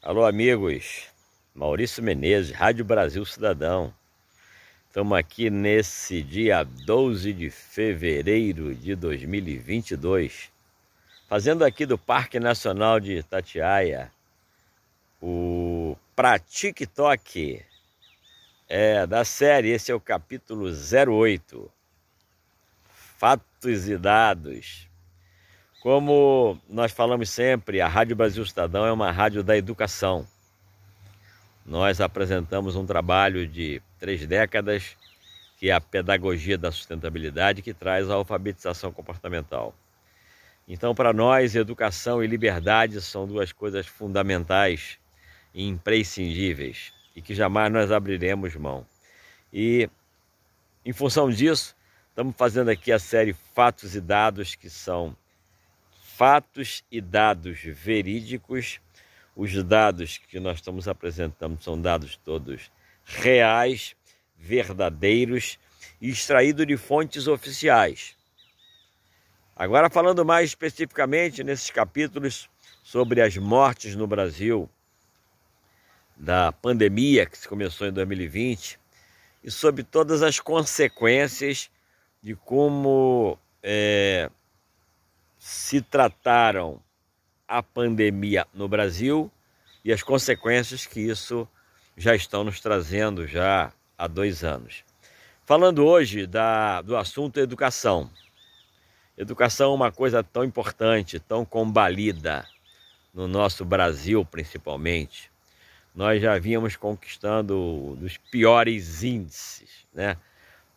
Alô, amigos. Maurício Menezes, Rádio Brasil Cidadão. Estamos aqui nesse dia 12 de fevereiro de 2022, fazendo aqui do Parque Nacional de Itatiaia o Pra TikTok. Da série, esse é o capítulo 08. Fatos e dados. Como nós falamos sempre, a Rádio Brasil Cidadão é uma rádio da educação. Nós apresentamos um trabalho de 3 décadas, que é a pedagogia da sustentabilidade, que traz a alfabetização comportamental. Então, para nós, educação e liberdade são duas coisas fundamentais e imprescindíveis, e que jamais nós abriremos mão. E, em função disso, estamos fazendo aqui a série Fatos e Dados, que são fatos e dados verídicos. Os dados que nós estamos apresentando são dados todos reais, verdadeiros e extraídos de fontes oficiais. Agora, falando mais especificamente nesses capítulos sobre as mortes no Brasil, da pandemia que se começou em 2020 e sobre todas as consequências de como se trataram a pandemia no Brasil e as consequências que isso já estão nos trazendo já há 2 anos. Falando hoje do assunto educação. Educação é uma coisa tão importante, tão combalida no nosso Brasil principalmente. Nós já vínhamos conquistando dos piores índices, né?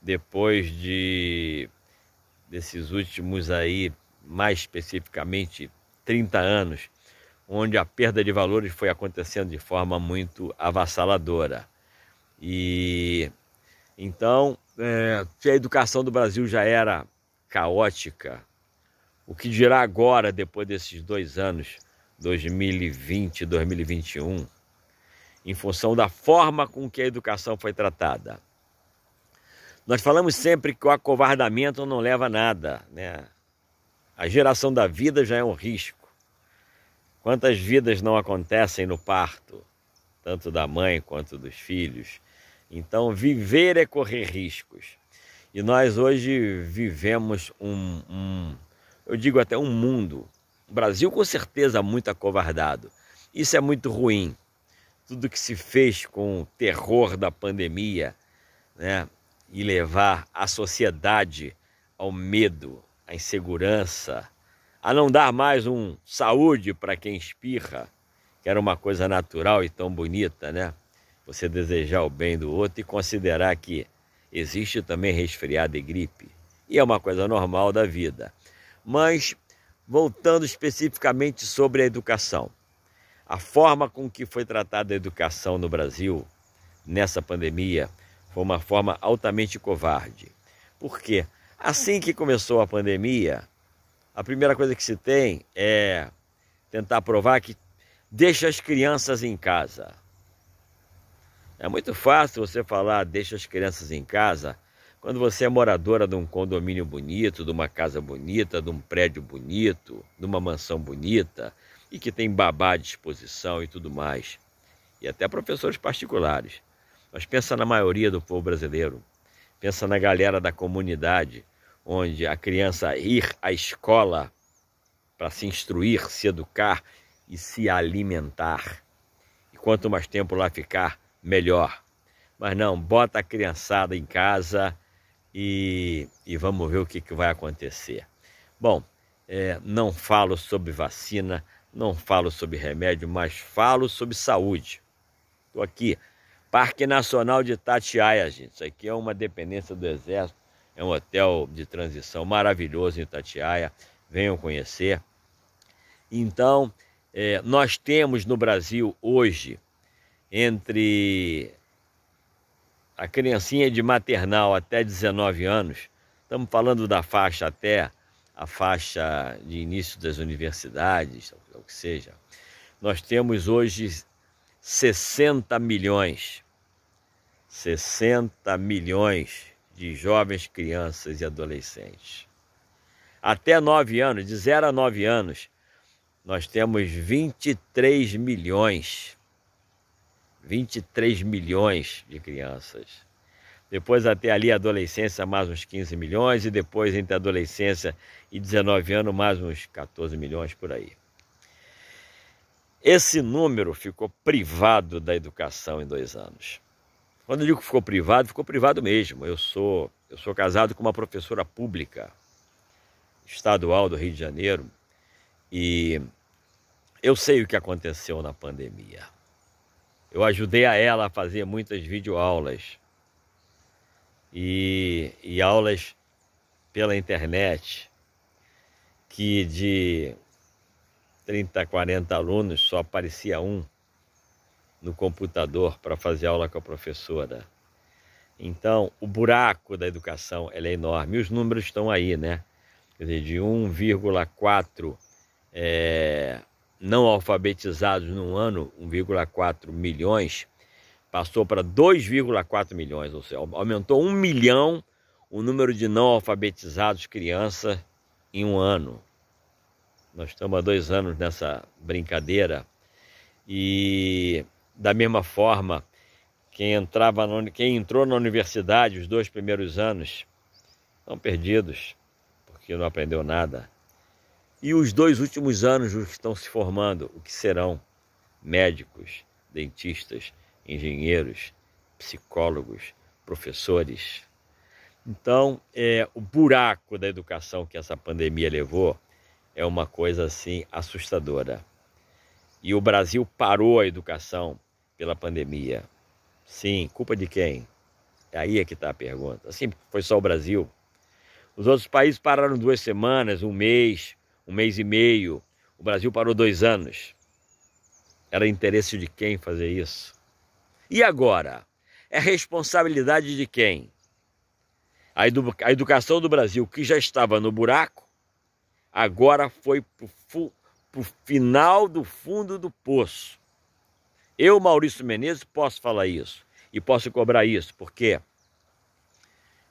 Depois desses últimos aí, mais especificamente 30 anos, onde a perda de valores foi acontecendo de forma muito avassaladora. E então, se a educação do Brasil já era caótica, o que dirá agora, depois desses 2 anos, 2020 e 2021, em função da forma com que a educação foi tratada. Nós falamos sempre que o acovardamento não leva a nada, né? A geração da vida já é um risco. Quantas vidas não acontecem no parto, tanto da mãe quanto dos filhos? Então, viver é correr riscos. E nós hoje vivemos eu digo até um mundo, o Brasil com certeza muito acovardado. Isso é muito ruim. Tudo que se fez com o terror da pandemia, né, e levar a sociedade ao medo, à insegurança, a não dar mais saúde para quem espirra, que era uma coisa natural e tão bonita, né? Você desejar o bem do outro e considerar que existe também resfriado e gripe. E é uma coisa normal da vida. Mas, voltando especificamente sobre a educação. A forma com que foi tratada a educação no Brasil, nessa pandemia, foi uma forma altamente covarde. Por quê? Assim que começou a pandemia, a primeira coisa que se tem é tentar provar que deixa as crianças em casa. É muito fácil você falar deixa as crianças em casa quando você é moradora de um condomínio bonito, de uma casa bonita, de um prédio bonito, de uma mansão bonita e que tem babá à disposição e tudo mais. E até professores particulares. Mas pensa na maioria do povo brasileiro. Pensa na galera da comunidade, onde a criança ir à escola para se instruir, se educar e se alimentar. E quanto mais tempo lá ficar, melhor. Mas não, bota a criançada em casa e vamos ver o que vai acontecer. Bom, não falo sobre vacina, não falo sobre remédio, mas falo sobre saúde. Estou aqui, Parque Nacional de Itatiaia, gente. Isso aqui é uma dependência do Exército, é um hotel de transição maravilhoso em Itatiaia. Venham conhecer. Então, nós temos no Brasil hoje, entre a criancinha de maternal até 19 anos, estamos falando da faixa até a faixa de início das universidades, o que seja, nós temos hoje 60 milhões de jovens, crianças e adolescentes. Até 9 anos, de 0 a 9 anos, nós temos 23 milhões de crianças. Depois até ali a adolescência mais uns 15 milhões e depois entre a adolescência e 19 anos mais uns 14 milhões por aí. Esse número ficou privado da educação em 2 anos. Quando eu digo que ficou privado mesmo. Eu sou casado com uma professora pública estadual do Rio de Janeiro e eu sei o que aconteceu na pandemia. Eu ajudei a ela a fazer muitas videoaulas e aulas pela internet, que de 30, 40 alunos só aparecia um no computador para fazer aula com a professora. Então, o buraco da educação é enorme. E os números estão aí, né? Quer dizer, de 1,4 não alfabetizados num ano, 1,4 milhões, passou para 2,4 milhões, ou seja, aumentou 1 milhão o número de não alfabetizados crianças em um ano. Nós estamos há 2 anos nessa brincadeira e, da mesma forma, quem entrou na universidade os 2 primeiros anos estão perdidos, porque não aprendeu nada. E os 2 últimos anos, os que estão se formando, o que serão? Médicos, dentistas, engenheiros, psicólogos, professores. Então, o buraco da educação que essa pandemia levou é uma coisa assim assustadora. E o Brasil parou a educação pela pandemia. Sim, culpa de quem? Aí é que está a pergunta. Assim, foi só o Brasil? Os outros países pararam 2 semanas, 1 mês, 1 mês e meio. O Brasil parou 2 anos. Era interesse de quem fazer isso? E agora? É responsabilidade de quem? A educação do Brasil, que já estava no buraco, agora foi para o final do fundo do poço. Eu, Maurício Menezes, posso falar isso e posso cobrar isso, porque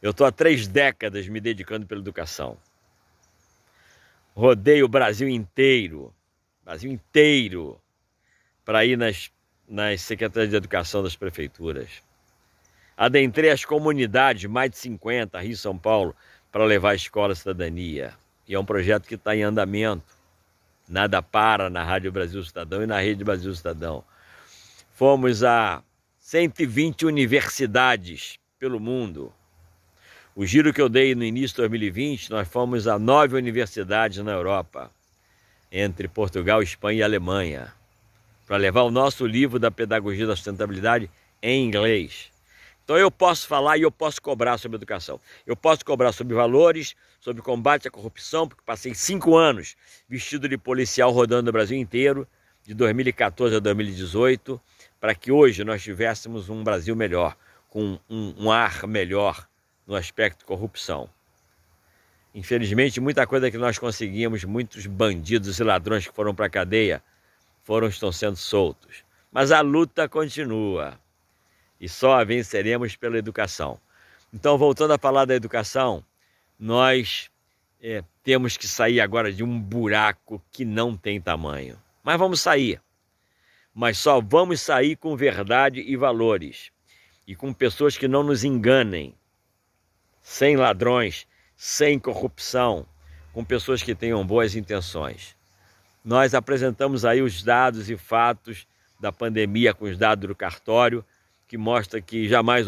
eu estou há 3 décadas me dedicando pela educação. Rodei o Brasil inteiro, para ir nas secretarias de educação das prefeituras. Adentrei as comunidades, mais de 50, Rio e São Paulo, para levar a escola à cidadania. E é um projeto que está em andamento. Nada para na Rádio Brasil Cidadão e na Rede Brasil Cidadão. Fomos a 120 universidades pelo mundo. O giro que eu dei no início de 2020, nós fomos a 9 universidades na Europa, entre Portugal, Espanha e Alemanha, para levar o nosso livro da Pedagogia da Sustentabilidade em inglês. Então eu posso falar e eu posso cobrar sobre educação. Eu posso cobrar sobre valores, sobre combate à corrupção, porque passei 5 anos vestido de policial rodando o Brasil inteiro, de 2014 a 2018, para que hoje nós tivéssemos um Brasil melhor, com um ar melhor no aspecto corrupção. Infelizmente, muita coisa que nós conseguimos, muitos bandidos e ladrões que foram para a cadeia, estão sendo soltos. Mas a luta continua. E só a venceremos pela educação. Então, voltando a falar da educação, nós temos que sair agora de um buraco que não tem tamanho. Mas vamos sair. Mas só vamos sair com verdade e valores. E com pessoas que não nos enganem. Sem ladrões, sem corrupção. Com pessoas que tenham boas intenções. Nós apresentamos aí os dados e fatos da pandemia com os dados do cartório, que mostra que jamais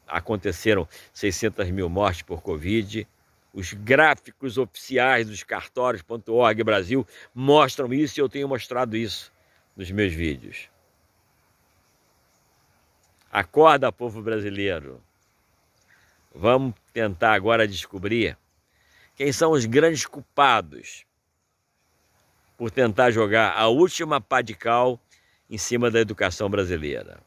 aconteceram 600 mil mortes por Covid. Os gráficos oficiais dos cartórios.org Brasil mostram isso e eu tenho mostrado isso nos meus vídeos. Acorda, povo brasileiro. Vamos tentar agora descobrir quem são os grandes culpados por tentar jogar a última pá de cal em cima da educação brasileira.